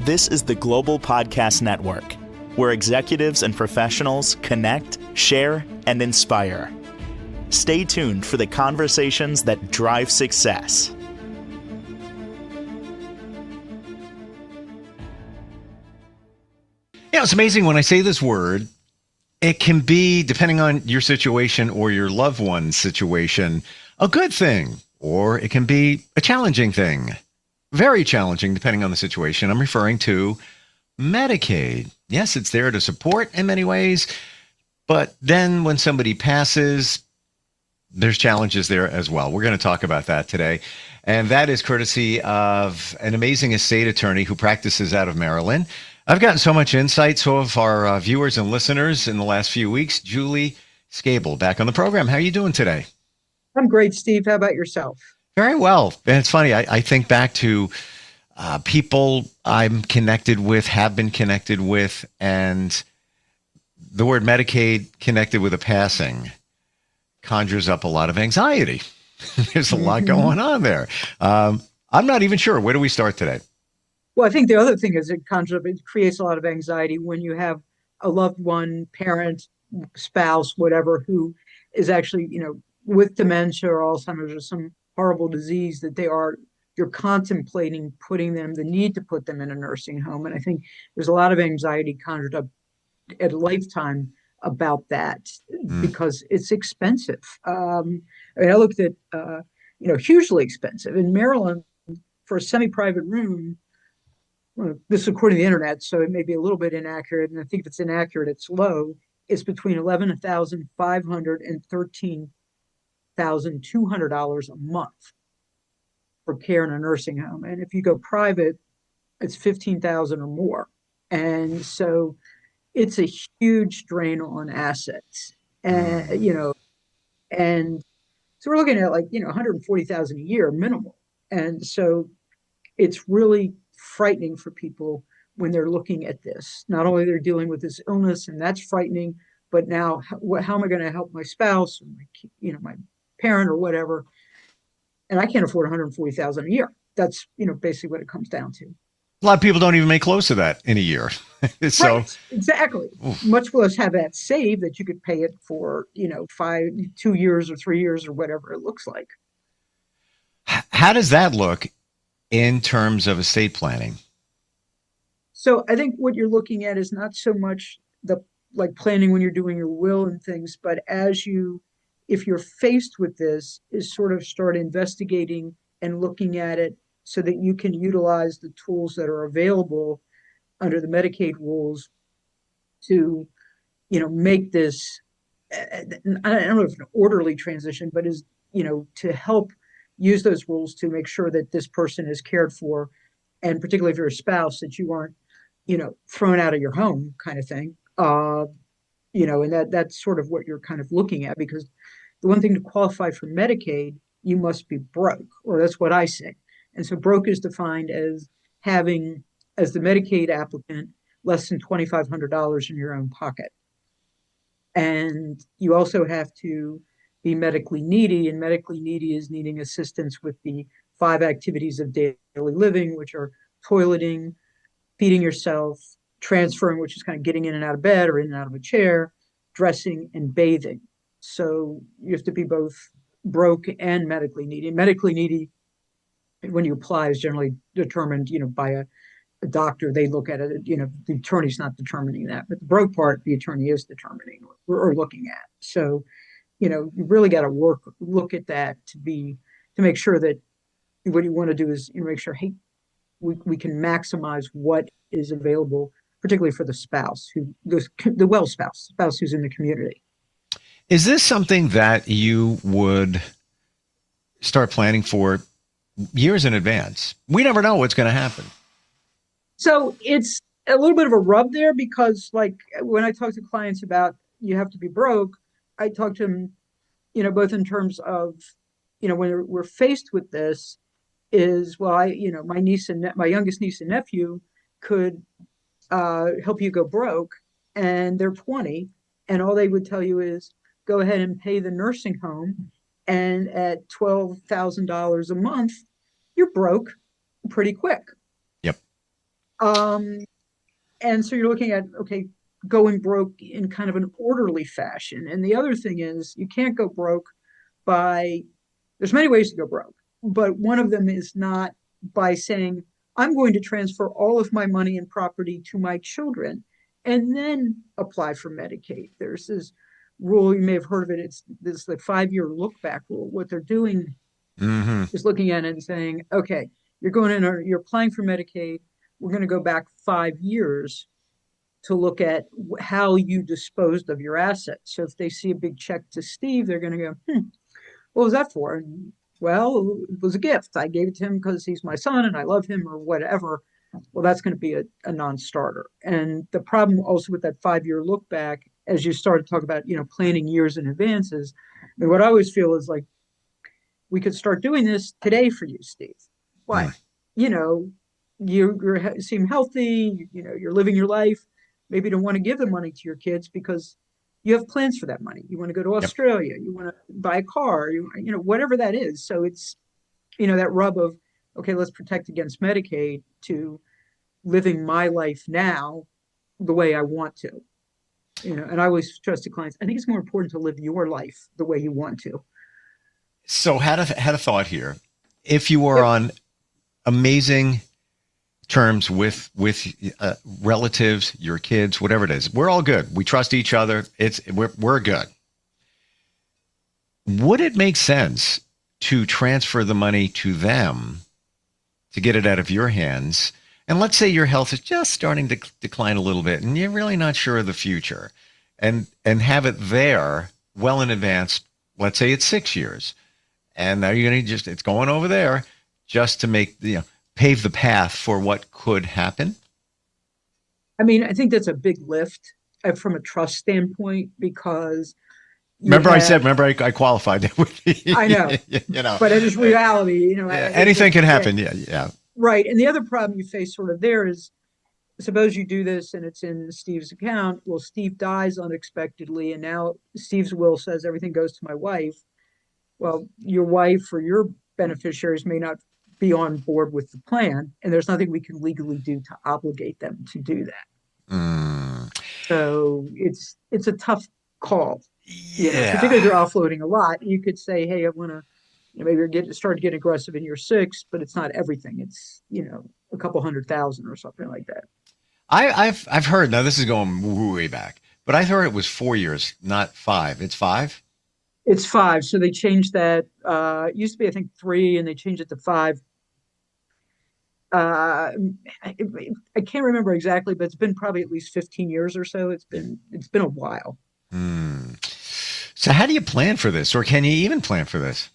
This is the Global Podcast Network, where executives and professionals connect, share, and inspire. Stay tuned for the conversations that drive success. Yeah, it's amazing when I say this word, it can be, depending on your situation or your loved one's situation, a good thing, or it can be a challenging thing. Very challenging, depending on the situation. I'm referring to Medicaid. Yes, it's there to support in many ways, but then when somebody passes, there's challenges there as well. We're going to talk about that today. And that is courtesy of an amazing estate attorney who practices out of Maryland. I've gotten so much insight, so have our viewers and listeners in the last few weeks. Julie Schejbal, back on the program. How are you doing today? I'm great, Steve. How about yourself? Very well. And it's funny, I think back to people I'm connected with, have been connected with, and the word Medicaid connected with a passing conjures up a lot of anxiety. There's a lot going on there. I'm not even sure. Where do we start today? Well, I think the other thing is it creates a lot of anxiety when you have a loved one, parent, spouse, whatever, who is actually, with dementia or Alzheimer's or some horrible disease that you're contemplating the need to put them in a nursing home. And I think there's a lot of anxiety conjured up at a lifetime about that because it's expensive. I looked at, hugely expensive. In Maryland, for a semi-private room, this is according to the internet, so it may be a little bit inaccurate, and I think if it's inaccurate, it's low. It's between $11,500 and $13,200 a month for care in a nursing home. And if you go private, it's $15,000 or more. And so it's a huge drain on assets. And, and so we're looking at $140,000 a year minimal. And so it's really frightening for people when they're looking at this. Not only they're dealing with this illness, and that's frightening, but now how am I going to help my spouse or my parent or whatever? And I can't afford $140,000 a year. That's basically what it comes down to. A lot of people don't even make close to that in a year. So right, exactly. Oof. Much less have that saved that you could pay it for 2 years or 3 years or whatever it looks like. How does that look in terms of estate planning? So I think what you're looking at is not so much the planning when you're doing your will and things, but if you're faced with this, is sort of start investigating and looking at it so that you can utilize the tools that are available under the Medicaid rules to, make this, I don't know if an orderly transition, but to help use those rules to make sure that this person is cared for, and particularly if you're a spouse, that you aren't, thrown out of your home kind of thing. And that's sort of what you're kind of looking at, because the one thing to qualify for Medicaid, you must be broke, or that's what I say. And so broke is defined as having, as the Medicaid applicant, less than $2,500 in your own pocket. And you also have to be medically needy, and medically needy is needing assistance with the 5 activities of daily living, which are toileting, feeding yourself, transferring, which is kind of getting in and out of bed or in and out of a chair, dressing, and bathing. So you have to be both broke and medically needy. Medically needy, when you apply, is generally determined, by a doctor. They look at it, the attorney's not determining that, but the broke part, the attorney is determining or looking at. So, you really got to look at that to make sure that what you want to do is make sure, hey, we can maximize what is available, particularly for the spouse, the well spouse who's in the community. Is this something that you would start planning for years in advance? We never know what's going to happen. So it's a little bit of a rub there, because when I talk to clients about you have to be broke, I talk to them, both in terms of, when we're faced with this is, well, my youngest niece and nephew could help you go broke, and they're 20, and all they would tell you is go ahead and pay the nursing home, and at $12,000 a month, you're broke pretty quick. Yep. Um, and so you're looking at, okay, going broke in kind of an orderly fashion. And the other thing is you can't go broke by, there's many ways to go broke, but one of them is not by saying, I'm going to transfer all of my money and property to my children and then apply for Medicaid. There's this rule, you may have heard of it. It's this the 5 year look back rule. What they're doing Hmm. is looking at it and saying, okay, you're going in, or you're applying for Medicaid. We're going to go back 5 years to look at how you disposed of your assets. So if they see a big check to Steve, they're going to go, what was that for? And, well, it was a gift. I gave it to him because he's my son and I love him or whatever. Well, that's going to be a non-starter. And the problem also with that 5 year look back, as you start to talk about, planning years in advance is, I mean, what I always feel is like, we could start doing this today for you, Steve. Why? Mm. You know, you seem healthy, you're living your life. Maybe you don't want to give the money to your kids because you have plans for that money. You want to go to Yep. Australia, you want to buy a car, whatever that is. So it's, that rub of, okay, let's protect against Medicaid to living my life now the way I want to. And I always stress to clients, I think it's more important to live your life the way you want to. So had a thought here. If you are Yep. on amazing terms with relatives, your kids, whatever it is, we're all good. We trust each other. We're good. Would it make sense to transfer the money to them to get it out of your hands? And let's say your health is just starting to decline a little bit, and you're really not sure of the future, and have it there well in advance. Let's say it's 6 years, and now you're going to it's going over there just to make pave the path for what could happen. I mean, I think that's a big lift from a trust standpoint because you Remember, have, I qualified that with I know, but it is reality, anything can happen. Yeah, yeah. right. And the other problem you face sort of there is, suppose you do this and it's in Steve's account. Well, Steve dies unexpectedly, and now Steve's will says everything goes to my wife. Well, your wife or your beneficiaries may not be on board with the plan, and there's nothing we can legally do to obligate them to do that. Mm, So it's a tough call, particularly if yeah. you're offloading a lot. You could say, hey, I want to, maybe start to get aggressive in year 6, but it's not everything. It's, a couple 100,000 or something like that. I've heard, now this is going way back, but I heard it was 4 years, not five. It's five. It's 5. So they changed that. It used to be, I think, 3, and they changed it to 5. Uh, I, I can't remember exactly, but it's been probably at least 15 years or so. It's been a while. Hmm. So how do you plan for this, or can you even plan for this?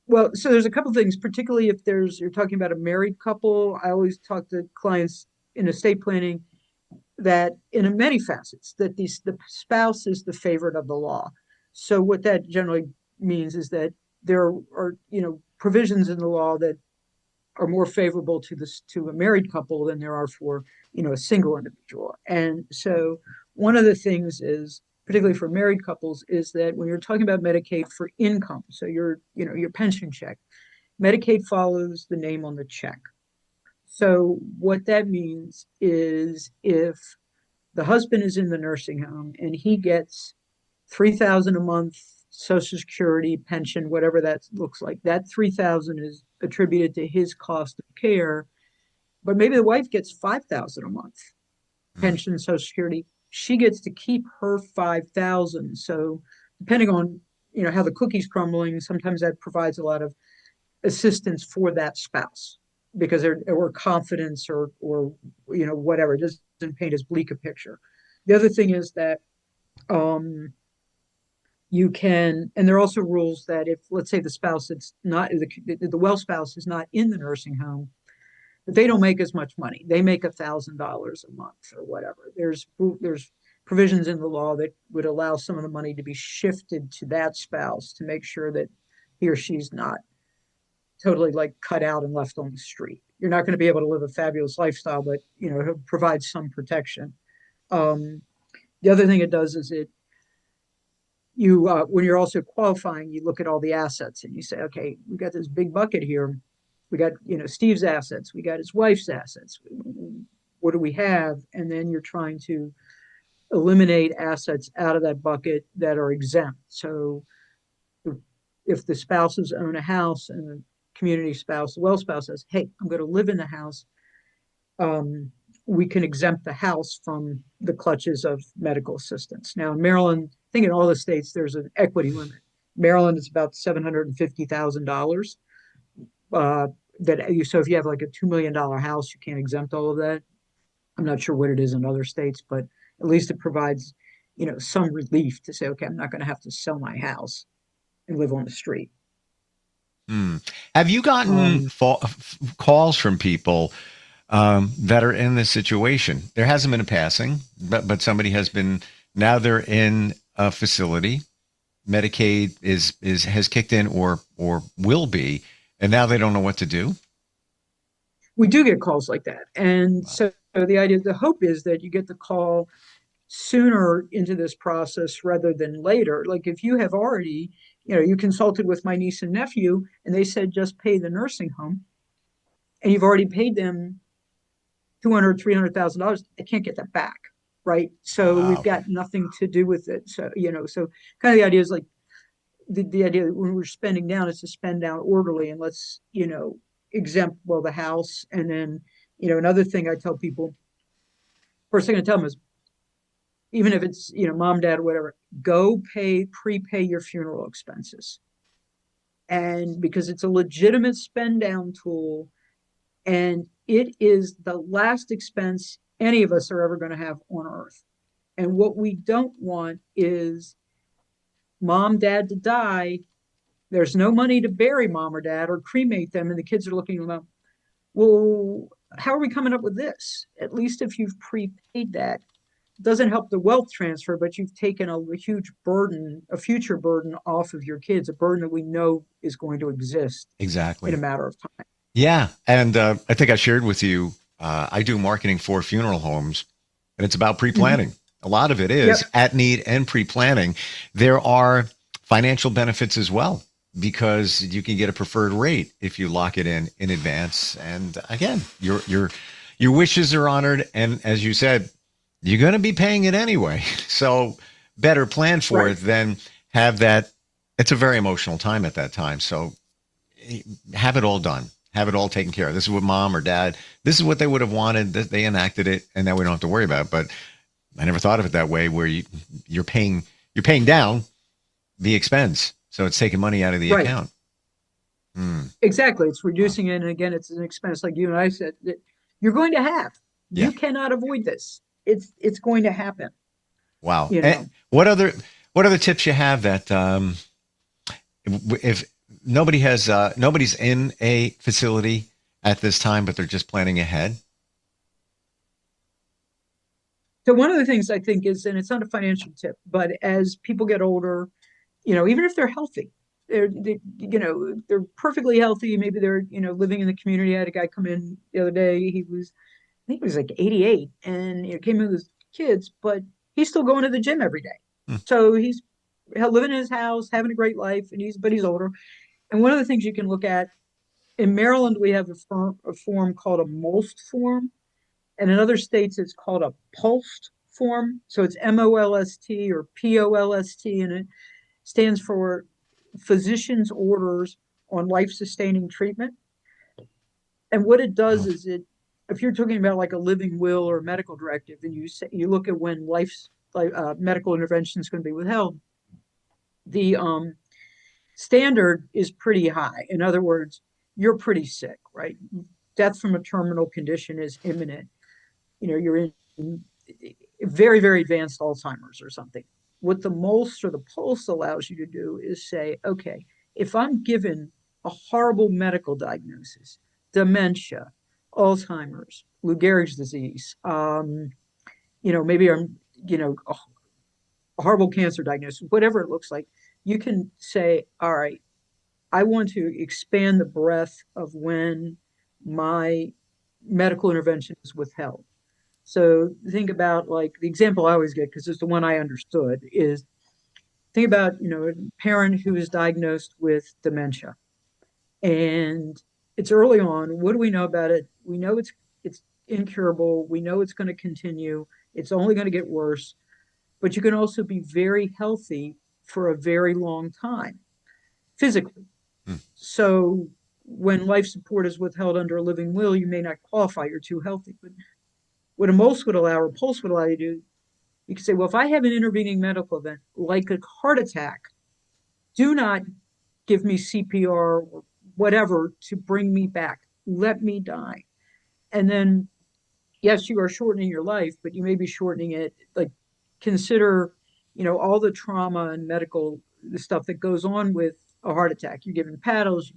Well, so there's a couple things, particularly if you're talking about a married couple. I always talk to clients in estate planning that in many facets that the spouse is the favorite of the law. So what that generally means is that there are provisions in the law that are more favorable to a married couple than there are for a single individual. And so one of the things is, particularly for married couples, is that when you're talking about Medicaid for income, so your pension check, Medicaid follows the name on the check. So what that means is if the husband is in the nursing home and he gets 3,000 a month, Social Security, pension, whatever that looks like, that 3,000 is attributed to his cost of care. But maybe the wife gets 5,000 a month, Hmm. pension, Social Security. She gets to keep her 5,000. So depending on how the cookie's crumbling, sometimes that provides a lot of assistance for that spouse because they're or confidence or whatever. It doesn't paint as bleak a picture. The other thing is that um, you can, and there are also rules that if, let's say, the spouse that's not the well spouse is not in the nursing home, but they don't make as much money. They make $1,000 a month or whatever. There's provisions in the law that would allow some of the money to be shifted to that spouse to make sure that he or she's not totally like cut out and left on the street. You're not going to be able to live a fabulous lifestyle, but it provides some protection. Um, the other thing it does is when you're also qualifying, you look at all the assets and you say, okay, we got this big bucket here. We got Steve's assets. We got his wife's assets. what do we have? And then you're trying to eliminate assets out of that bucket that are exempt. So if the spouses own a house and the community spouse, the well spouse says, hey, I'm going to live in the house, we can exempt the house from the clutches of medical assistance. Now, in Maryland, I think in all the states, there's an equity limit. Maryland is about $750,000. So if you have like a $2 million house, you can't exempt all of that. I'm not sure what it is in other states, but at least it provides, some relief to say, okay, I'm not going to have to sell my house and live on the street. Hmm. Have you gotten Um, calls from people that are in this situation? There hasn't been a passing, but somebody has been. Now they're in a facility. Medicaid has kicked in or will be, and now they don't know what to do. we do get calls like that. And so the hope is that you get the call sooner into this process rather than later. Like if you have already, you consulted with my niece and nephew and they said just pay the nursing home and you've already paid them $200,000, $300,000, I can't get that back. Right. So we've Wow. got nothing to do with it. So, so kind of the idea is like the idea that when we're spending down is to spend down orderly and let's, exempt, well, the house. And then, another thing I tell people, first thing I tell them is even if it's, mom, dad, whatever, go prepay your funeral expenses. And because it's a legitimate spend down tool and it is the last expense any of us are ever going to have on earth. And what we don't want is mom, dad to die. There's no money to bury mom or dad or cremate them. And the kids are looking at them, well, how are we coming up with this? At least if you've prepaid that, doesn't help the wealth transfer, but you've taken a huge burden, a future burden off of your kids, a burden that we know is going to exist in a Exactly. matter of time. Yeah, and I think I shared with you. I do marketing for funeral homes, and it's about Mm-hmm. pre-planning. A lot of it is Yep. at need and pre-planning. There are financial benefits as well because you can get a preferred rate if you lock it in advance. And again, your wishes are honored, and as you said, you're going to be paying it anyway. So better plan for Right. it than have that. It's a very emotional time at that time. So have it all done. Have it all taken care of. This is what mom or dad, this is what they would have wanted. They enacted it, and now we don't have to worry about it. But I never thought of it that way, where you're paying down the expense, so it's taking money out of the Right. account. Hmm. Exactly. It's Wow. reducing it. And again, it's an expense like you and I said that you're going to have. Yeah. You cannot avoid this. It's going to happen, Wow. you And know. what other tips you have that if nobody's in a facility at this time, but they're just planning ahead? So one of the things I think is, and it's not a financial tip, but as people get older, even if they're healthy, they're perfectly healthy. Maybe they're, living in the community. I had a guy come in the other day. I think he was like 88 and, came in with his kids, but he's still going to the gym every day. Hmm. So he's living in his house, having a great life, and but he's older. And one of the things you can look at in Maryland, we have a form called a MOLST form, and in other states, it's called a PULST form. So it's MOLST or POLST, and it stands for Physician's Orders on Life Sustaining Treatment. And what it does Oh, is if you're talking about like a living will or a medical directive, and you look at when life's like medical intervention is going to be withheld, the standard is pretty high. In other words, you're pretty sick, right? Death from a terminal condition is imminent. You're in very, very advanced Alzheimer's or something. What the MOLST or the PULSE allows you to do is say, okay, if I'm given a horrible medical diagnosis, dementia, Alzheimer's, Lou Gehrig's disease, maybe I'm, a horrible cancer diagnosis, whatever it looks like, you can say, all right, I want to expand the breadth of when my medical intervention is withheld. So think about like the example I always get, because it's the one I understood, is think about, a parent who is diagnosed with dementia and it's early on. What do we know about it? We know it's incurable. We know it's going to continue. It's only going to get worse, but you can also be very healthy for a very long time physically. Hmm. So when life support is withheld under a living will, you may not qualify. You're too healthy. But what a MOLS would allow or PULSE would allow you to do, you can say, well, if I have an intervening medical event like a heart attack, do not give me CPR or whatever to bring me back. Let me die. And then, yes, you are shortening your life, but you may be shortening it. Like, consider, all the trauma and medical stuff that goes on with a heart attack. You're given paddles,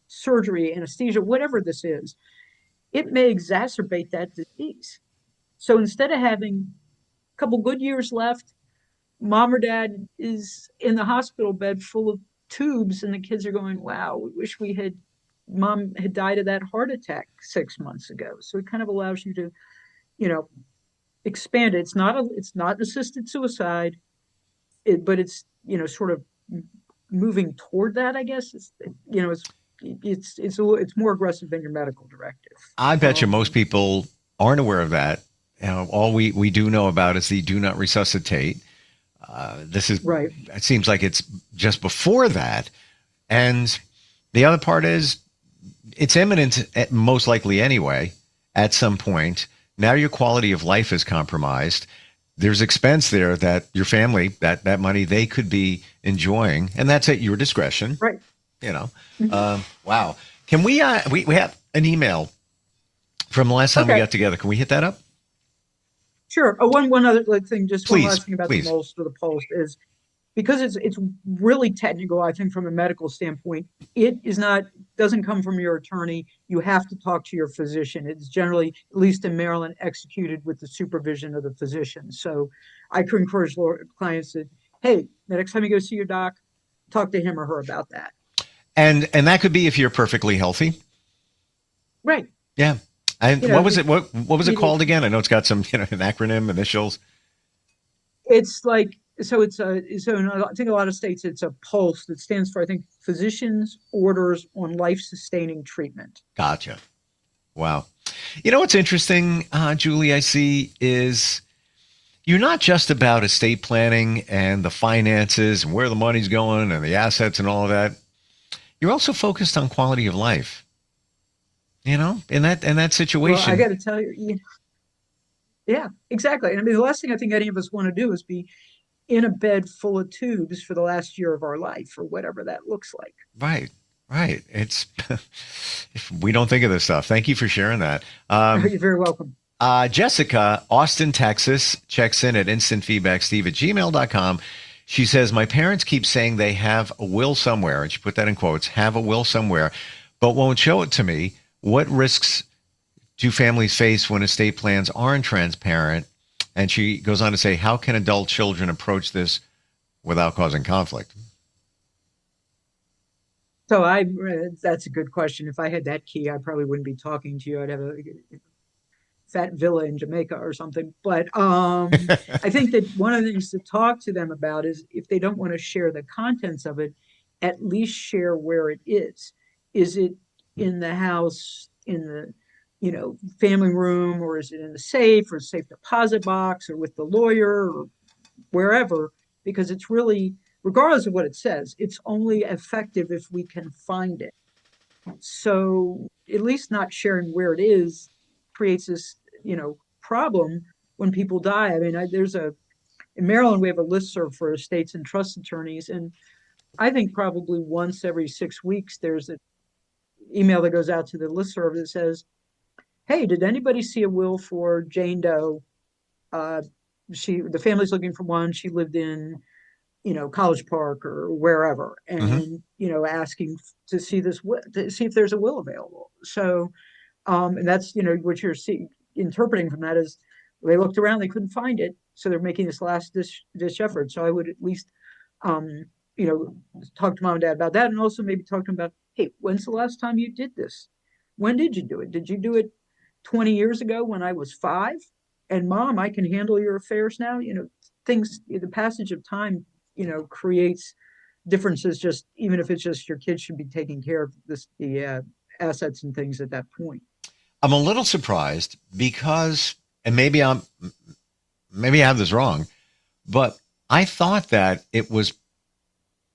surgery, anesthesia, whatever this is. It may exacerbate that disease. So instead of having a couple good years left, mom or dad is in the hospital bed full of tubes, and the kids are going, wow, we wish mom had died of that heart attack 6 months ago. So it kind of allows you to, you know, expand it. It's not assisted suicide, but it's, sort of moving toward that, I guess. It's more aggressive than your medical directive. I bet you most people aren't aware of that. All we do know about is the do not resuscitate. This is Right. It seems like it's just before that. And the other part is it's imminent, most likely anyway, at some point. Now your quality of life is compromised. There's expense there that your family, that money they could be enjoying, and that's at your discretion. Right. Wow. Can we have an email from the last time we Okay. got together. Can we hit that up? Sure. One other thing, just one Please, last thing about please. the MOLST or the PULSE is, because it's really technical, I think, from a medical standpoint. It doesn't come from your attorney. You have to talk to your physician. It's generally, at least in Maryland, executed with the supervision of the physician. So I could encourage clients that, hey, the next time you go see your doc, talk to him or her about that. And that could be if you're perfectly healthy. Right. Yeah. And what was it? What was it called again? I know it's got some, an acronym, initials. It's like, so in, I think a lot of states it's a PULSE that stands for, I think, Physicians Orders on Life Sustaining Treatment. Gotcha. Wow. What's interesting, Julie, I see is you're not just about estate planning and the finances and where the money's going and the assets and all of that. You're also focused on quality of life. In that situation. Well, I got to tell you, yeah, exactly. I mean, the last thing I think any of us want to do is be in a bed full of tubes for the last year of our life, or whatever that looks like. Right. It's we don't think of this stuff. Thank you for sharing that. You're very welcome. Jessica, Austin, Texas, checks in at instantfeedbacksteve@gmail.com. She says, my parents keep saying they have a will somewhere, and she put that in quotes, have a will somewhere, but won't show it to me. What risks do families face when estate plans aren't transparent? And she goes on to say, how can adult children approach this without causing conflict? So that's a good question. If I had that key, I probably wouldn't be talking to you. I'd have a fat villa in Jamaica or something. But I think that one of the things to talk to them about is, if they don't want to share the contents of it, at least share where it is. Is it in the house, in the, family room, or is it in the safe or safe deposit box, or with the lawyer, or wherever? Because it's really, regardless of what it says, it's only effective if we can find it. So at least not sharing where it is creates this, problem when people die. I mean, in Maryland, we have a listserv for estates and trust attorneys. And I think probably once every 6 weeks, there's an email that goes out to the listserv that says, hey, did anybody see a will for Jane Doe? The family's looking for one. She lived in, College Park or wherever, and, asking to see to see if there's a will available. So, and that's, what you're interpreting from that is, they looked around, they couldn't find it. So they're making this last dish effort. So I would at least, talk to mom and dad about that. And also maybe talk to them about, hey, when's the last time you did this? When did you do it? Did you do it 20 years ago when I was 5? And mom, I can handle your affairs now. The passage of time, creates differences, just even if it's just your kids should be taking care of the assets and things at that point. I'm a little surprised because, and maybe I have this wrong, but I thought that it was,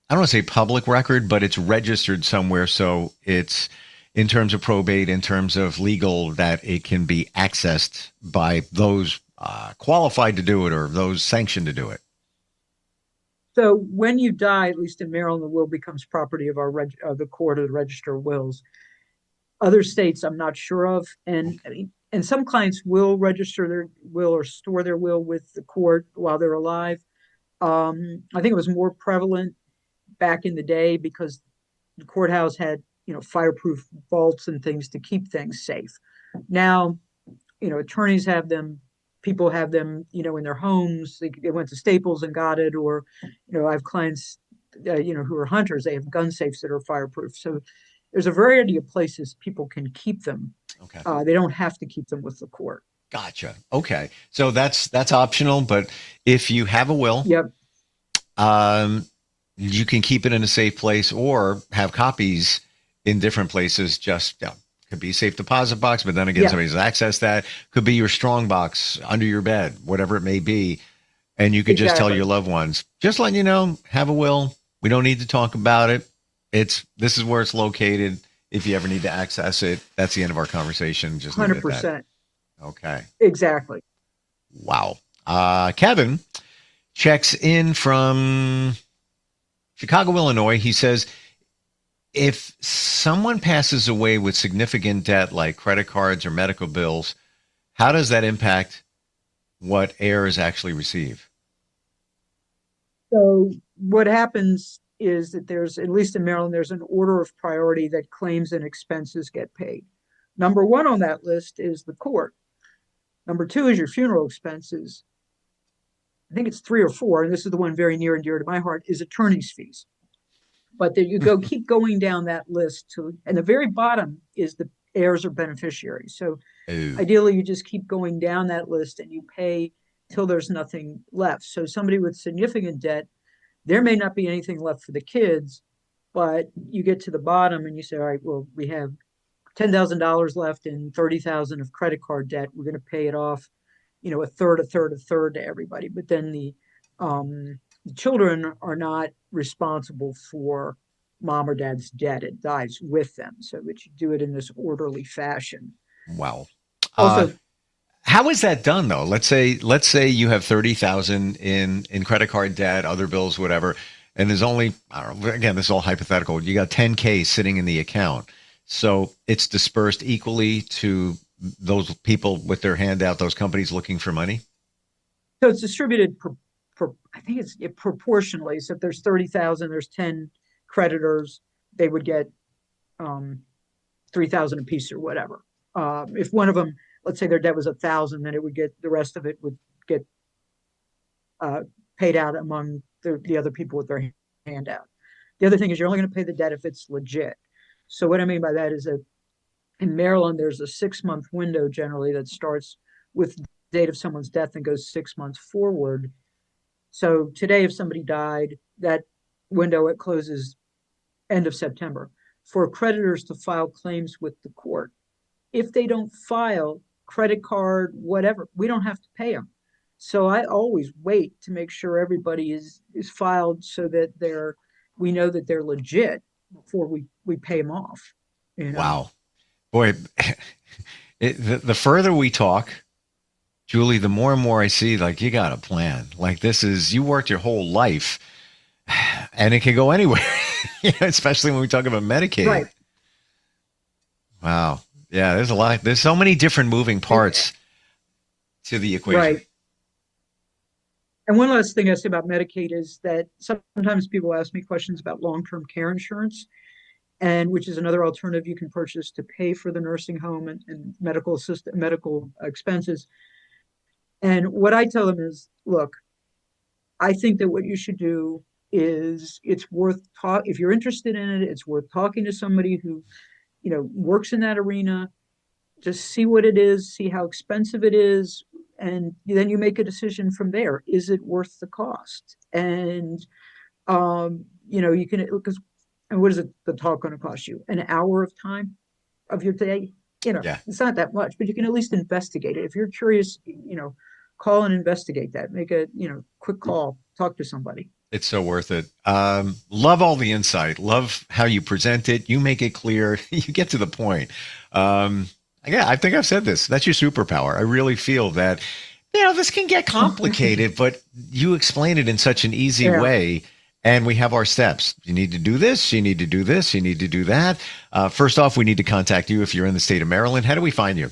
I don't want to say public record, but it's registered somewhere. So it's in terms of probate, in terms of legal, that it can be accessed by those qualified to do it or those sanctioned to do it. So when you die, at least in Maryland, the will becomes property of the court or the register of wills. Other states, I'm not sure of, and I mean, and some clients will register their will or store their will with the court while they're alive. I think it was more prevalent back in the day because the courthouse had, fireproof vaults and things to keep things safe. Now, attorneys have them, people have them, in their homes. They went to Staples and got it, or, I have clients, who are hunters. They have gun safes that are fireproof. So there's a variety of places people can keep them. Okay. They don't have to keep them with the court. Gotcha. Okay. So that's optional, but if you have a will, Yep. um, you can keep it in a safe place or have copies in different places. Just could be a safe deposit box, but then again, Yeah. somebody's access that. Could be your strong box under your bed, whatever it may be. And you could just tell Exactly. your loved ones, just letting you know, have a will. We don't need to talk about it. This is where it's located. If you ever need to access it, that's the end of our conversation. Just leave it at that. 100%. Okay. Exactly. Wow. Kevin checks in from Chicago, Illinois. He says, if someone passes away with significant debt like credit cards or medical bills, how does that impact what heirs actually receive? So what happens is that there's, at least in Maryland, there's an order of priority that claims and expenses get paid. Number one on that list is the court. Number two is your funeral expenses. I think it's three or four, and this is the one very near and dear to my heart, is attorney's fees. But then you keep going down that list and the very bottom is the heirs or beneficiaries. So Ooh. ideally, you just keep going down that list and you pay till there's nothing left. So somebody with significant debt, there may not be anything left for the kids, but you get to the bottom and you say, all right, well, we have $10,000 left and 30,000 of credit card debt. We're going to pay it off, a third to everybody. But then the children are not responsible for mom or dad's debt. It dies with them. So that you do it in this orderly fashion. Wow. Also, how is that done though? Let's say you have 30,000 in credit card debt, other bills, whatever, and there's only, I don't know, again, this is all hypothetical. You got 10K sitting in the account. So it's dispersed equally to those people with their hand out, those companies looking for money. so it's distributed I think it's proportionally. So if there's 30,000, there's 10 creditors, they would get 3,000 a piece or whatever. If one of them, let's say their debt was 1,000, then it would get, the rest of it would get paid out among the other people with their hand out. The other thing is you're only going to pay the debt if it's legit. So what I mean by that is that in Maryland, there's a 6-month window generally that starts with the date of someone's death and goes 6 months forward. So today, if somebody died, that window, it closes end of September for creditors to file claims with the court. If they don't file, credit card, whatever, we don't have to pay them. So I always wait to make sure everybody is filed so that we know that they're legit before we pay them off. Wow. Boy, the further we talk, Julie, the more and more I see, like, you got a plan. Like, you worked your whole life and it can go anywhere, especially when we talk about Medicaid. Right. Wow. Yeah, there's a lot. There's so many different moving parts to the equation. Right. And one last thing I say about Medicaid is that sometimes people ask me questions about long-term care insurance, and which is another alternative you can purchase to pay for the nursing home and medical expenses. And what I tell them is, look, I think that what you should do is if you're interested in it, it's worth talking to somebody who, works in that arena. Just see what it is, see how expensive it is, and then you make a decision from there. Is it worth the cost? And you can, because, and what is the talk going to cost you? An hour of time of your day? Yeah. it's not that much, but you can at least investigate it. If you're curious, call and investigate that. Make a, quick call, talk to somebody. It's so worth it. Love all the insight. Love how you present it. You make it clear. You get to the point. Yeah, I think I've said this. That's your superpower. I really feel that, this can get complicated, but you explain it in such an easy Yeah. way. And we have our steps. You need to do this. You need to do this. You need to do that. First off, we need to contact you if you're in the state of Maryland. How do we find you?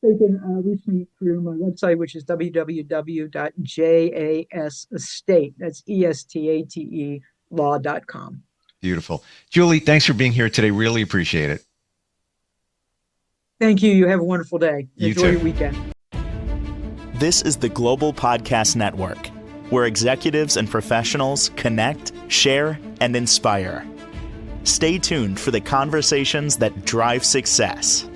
They can reach me through my website, which is www.jasestate, that's ESTATE law.com. Beautiful. Julie, thanks for being here today. Really appreciate it. Thank you. You have a wonderful day. You Enjoy too. your weekend. This is the Global Podcast Network, where executives and professionals connect, share, and inspire. Stay tuned for the conversations that drive success.